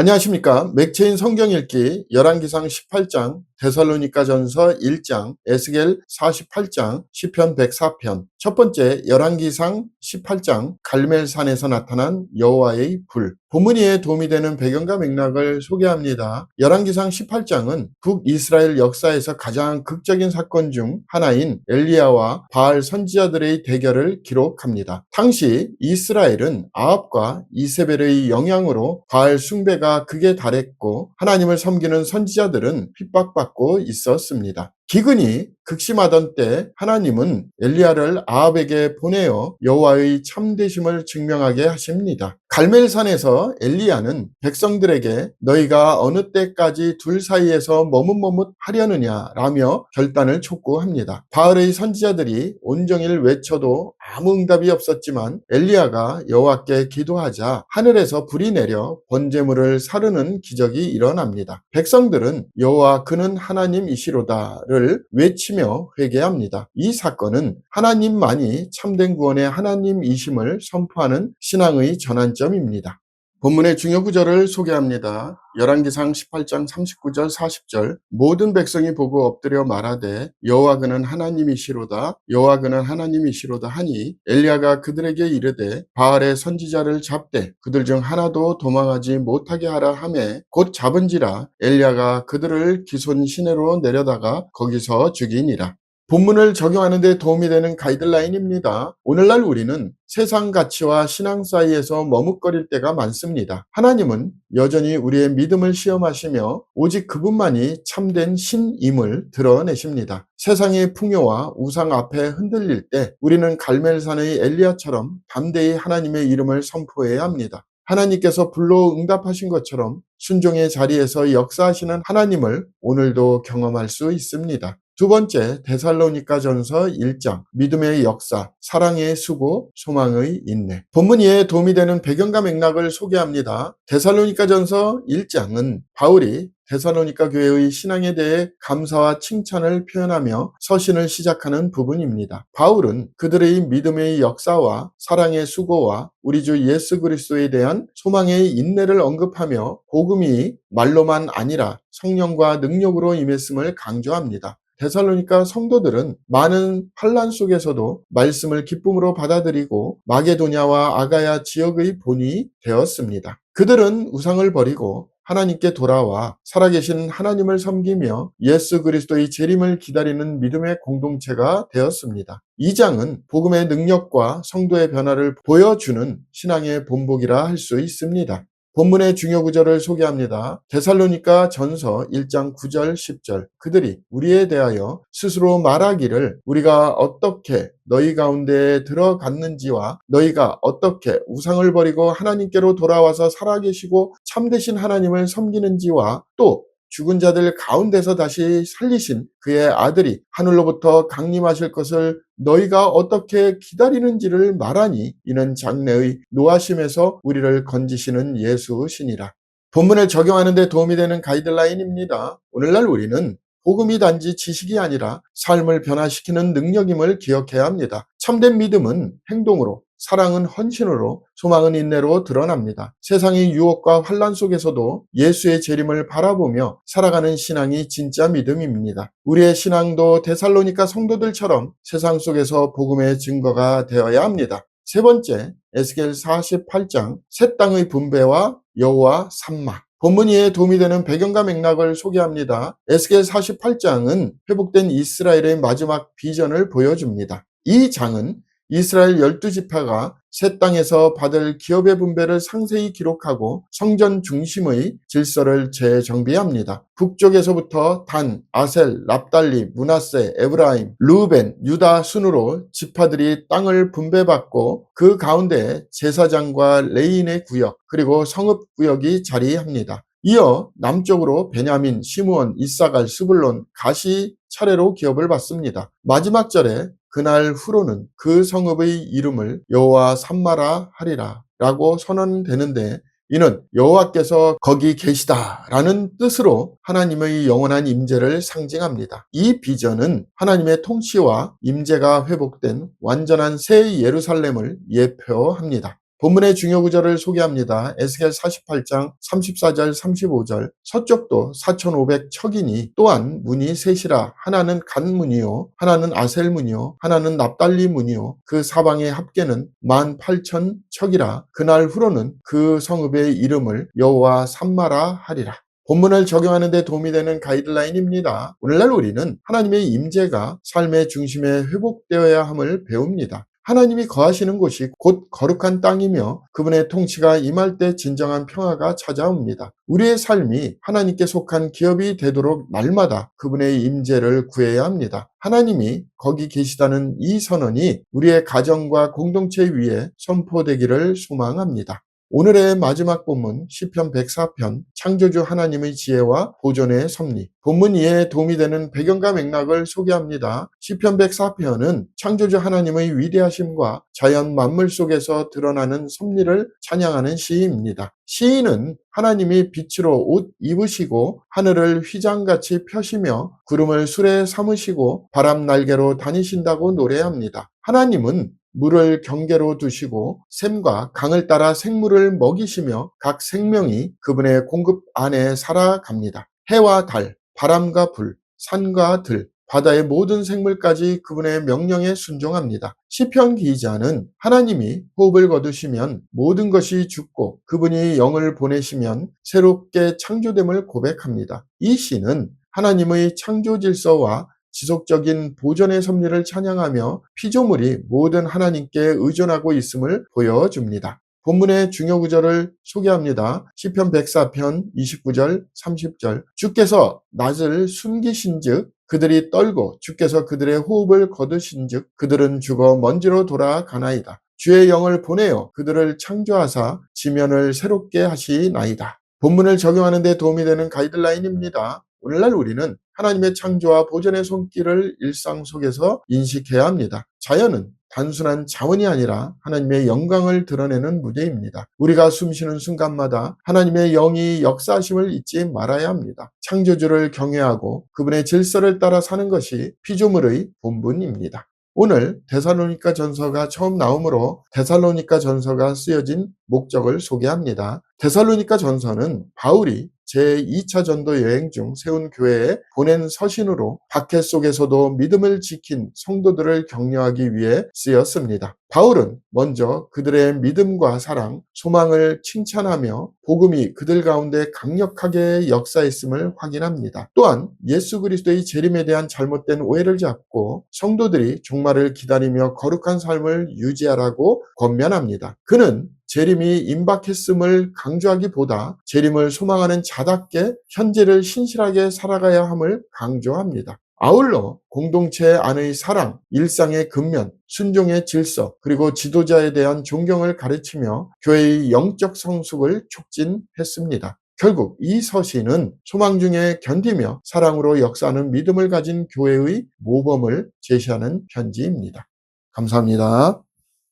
안녕하십니까. 맥체인 성경 읽기 열왕기상 18장, 데살로니가전서 1장, 에스겔 48장, 시편 104편. 첫 번째, 열왕기상 18장 갈멜산에서 나타난 여호와의 불. 본문에 도움이 되는 배경과 맥락을 소개합니다. 열왕기상 18장은 북이스라엘 역사에서 가장 극적인 사건 중 하나인 엘리야와 바알 선지자들의 대결을 기록합니다. 당시 이스라엘은 아합과 이세벨의 영향으로 바알 숭배가 극에 달했고 하나님을 섬기는 선지자들은 핍박받고 있었습니다. 기근이 극심하던 때 하나님은 엘리야를 아합에게 보내어 여호와의 참되심을 증명하게 하십니다. 갈멜산에서 엘리야는 백성들에게 너희가 어느 때까지 둘 사이에서 머뭇머뭇하려느냐라며 결단을 촉구합니다. 바알의 선지자들이 온종일 외쳐도 아무 응답이 없었지만 엘리야가 여호와께 기도하자 하늘에서 불이 내려 번제물을 사르는 기적이 일어납니다. 백성들은 여호와 그는 하나님이시로다를 외치며 회개합니다. 이 사건은 하나님만이 참된 구원의 하나님이심을 선포하는 신앙의 전환점입니다. 본문의 중요 구절을 소개합니다. 열왕기상 18장 39절 40절 모든 백성이 보고 엎드려 말하되 여호와 그는 하나님이시로다 여호와 그는 하나님이시로다 하니 엘리야가 그들에게 이르되 바알의 선지자를 잡되 그들 중 하나도 도망하지 못하게 하라 하매 곧 잡은지라 엘리야가 그들을 기손 시내로 내려다가 거기서 죽이니라. 본문을 적용하는 데 도움이 되는 가이드라인입니다. 오늘날 우리는 세상 가치와 신앙 사이에서 머뭇거릴 때가 많습니다. 하나님은 여전히 우리의 믿음을 시험하시며 오직 그분만이 참된 신임을 드러내십니다. 세상의 풍요와 우상 앞에 흔들릴 때 우리는 갈멜산의 엘리야처럼 담대히 하나님의 이름을 선포해야 합니다. 하나님께서 불로 응답하신 것처럼 순종의 자리에서 역사하시는 하나님을 오늘도 경험할 수 있습니다. 두 번째, 데살로니가전서 1장, 믿음의 역사, 사랑의 수고, 소망의 인내. 본문 이에 도움이 되는 배경과 맥락을 소개합니다. 데살로니가전서 1장은 바울이 데살로니가 교회의 신앙에 대해 감사와 칭찬을 표현하며 서신을 시작하는 부분입니다. 바울은 그들의 믿음의 역사와 사랑의 수고와 우리 주 예수 그리스도에 대한 소망의 인내를 언급하며 복음이 말로만 아니라 성령과 능력으로 임했음을 강조합니다. 데살로니가 성도들은 많은 환난 속에서도 말씀을 기쁨으로 받아들이고 마게도냐와 아가야 지역의 본이 되었습니다. 그들은 우상을 버리고 하나님께 돌아와 살아계신 하나님을 섬기며 예수 그리스도의 재림을 기다리는 믿음의 공동체가 되었습니다. 이 장은 복음의 능력과 성도의 변화를 보여주는 신앙의 본보기라 할 수 있습니다. 본문의 중요 구절을 소개합니다. 데살로니가 전서 1장 9절 10절 그들이 우리에 대하여 스스로 말하기를 우리가 어떻게 너희 가운데에 들어갔는지와 너희가 어떻게 우상을 버리고 하나님께로 돌아와서 살아계시고 참되신 하나님을 섬기는지와 또 죽은 자들 가운데서 다시 살리신 그의 아들이 하늘로부터 강림하실 것을 너희가 어떻게 기다리는지를 말하니 이는 장래의 노하심에서 우리를 건지시는 예수시니라. 본문을 적용하는 데 도움이 되는 가이드라인입니다. 오늘날 우리는 복음이 단지 지식이 아니라 삶을 변화시키는 능력임을 기억해야 합니다. 참된 믿음은 행동으로, 사랑은 헌신으로, 소망은 인내로 드러납니다. 세상의 유혹과 환난 속에서도 예수의 재림을 바라보며 살아가는 신앙이 진짜 믿음입니다. 우리의 신앙도 데살로니가 성도들처럼 세상 속에서 복음의 증거가 되어야 합니다. 세 번째, 에스겔 48장 새 땅의 분배와 여호와 산막. 본문 이에 도움이 되는 배경과 맥락을 소개합니다. 에스겔 48장은 회복된 이스라엘의 마지막 비전을 보여줍니다. 이 장은 이스라엘 12지파가 새 땅에서 받을 기업의 분배를 상세히 기록하고 성전 중심의 질서를 재정비합니다. 북쪽에서부터 단, 아셀, 납달리, 므낫세, 에브라임, 르우벤, 유다 순으로 지파들이 땅을 분배받고 그 가운데 제사장과 레위인의 구역 그리고 성읍구역이 자리합니다. 이어 남쪽으로 베냐민, 시므온, 이사갈, 스불론, 가시 차례로 기업을 받습니다. 마지막 절에 그날 후로는 그 성읍의 이름을 여호와 산마라 하리라 라고 선언되는데 이는 여호와께서 거기 계시다라는 뜻으로 하나님의 영원한 임재를 상징합니다. 이 비전은 하나님의 통치와 임재가 회복된 완전한 새 예루살렘을 예표합니다. 본문의 중요 구절을 소개합니다. 에스겔 48장 34절 35절 서쪽도 4,500척이니 또한 문이 셋이라 하나는 간 문이요 하나는 아셀 문이요 하나는 납달리 문이요 그 사방의 합계는 18,000척이라 그날 후로는 그 성읍의 이름을 여호와 삼마라 하리라. 본문을 적용하는 데 도움이 되는 가이드라인입니다. 오늘날 우리는 하나님의 임재가 삶의 중심에 회복되어야 함을 배웁니다. 하나님이 거하시는 곳이 곧 거룩한 땅이며 그분의 통치가 임할 때 진정한 평화가 찾아옵니다. 우리의 삶이 하나님께 속한 기업이 되도록 날마다 그분의 임재를 구해야 합니다. 하나님이 거기 계시다는 이 선언이 우리의 가정과 공동체 위에 선포되기를 소망합니다. 오늘의 마지막 본문 시편 104편 창조주 하나님의 지혜와 보존의 섭리. 본문 이해에 도움이 되는 배경과 맥락을 소개합니다. 시편 104편은 창조주 하나님의 위대하심과 자연 만물 속에서 드러나는 섭리를 찬양하는 시입니다. 시인은 하나님이 빛으로 옷 입으시고 하늘을 휘장같이 펴시며 구름을 수레 삼으시고 바람 날개로 다니신다고 노래합니다. 하나님은 물을 경계로 두시고 샘과 강을 따라 생물을 먹이시며 각 생명이 그분의 공급 안에 살아갑니다. 해와 달, 바람과 불, 산과 들, 바다의 모든 생물까지 그분의 명령에 순종합니다. 시편 기자는 하나님이 호흡을 거두시면 모든 것이 죽고 그분이 영을 보내시면 새롭게 창조됨을 고백합니다. 이 시는 하나님의 창조 질서와 지속적인 보존의 섭리를 찬양하며 피조물이 모든 하나님께 의존하고 있음을 보여줍니다. 본문의 중요 구절을 소개합니다. 시편 104편 29절 30절 주께서 낫을 숨기신즉 그들이 떨고 주께서 그들의 호흡을 거두신즉 그들은 죽어 먼지로 돌아가나이다. 주의 영을 보내어 그들을 창조하사 지면을 새롭게 하시나이다. 본문을 적용하는 데 도움이 되는 가이드라인입니다. 오늘날 우리는 하나님의 창조와 보존의 손길을 일상 속에서 인식해야 합니다. 자연은 단순한 자원이 아니라 하나님의 영광을 드러내는 무대입니다. 우리가 숨쉬는 순간마다 하나님의 영이 역사하심을 잊지 말아야 합니다. 창조주를 경외하고 그분의 질서를 따라 사는 것이 피조물의 본분입니다. 오늘 데살로니가 전서가 처음 나오므로 데살로니가 전서가 쓰여진 목적을 소개합니다. 데살로니가 전서는 바울이 제2차 전도 여행 중 세운 교회에 보낸 서신으로 박해 속에서도 믿음을 지킨 성도들을 격려하기 위해 쓰였습니다. 바울은 먼저 그들의 믿음과 사랑, 소망을 칭찬하며 복음이 그들 가운데 강력하게 역사했음을 확인합니다. 또한 예수 그리스도의 재림에 대한 잘못된 오해를 잡고 성도들이 종말을 기다리며 거룩한 삶을 유지하라고 권면합니다. 그는 재림이 임박했음을 강조하기보다 재림을 소망하는 자답게 현재를 신실하게 살아가야 함을 강조합니다. 아울러 공동체 안의 사랑, 일상의 근면, 순종의 질서, 그리고 지도자에 대한 존경을 가르치며 교회의 영적 성숙을 촉진했습니다. 결국 이 서신은 소망 중에 견디며 사랑으로 역사하는 믿음을 가진 교회의 모범을 제시하는 편지입니다. 감사합니다.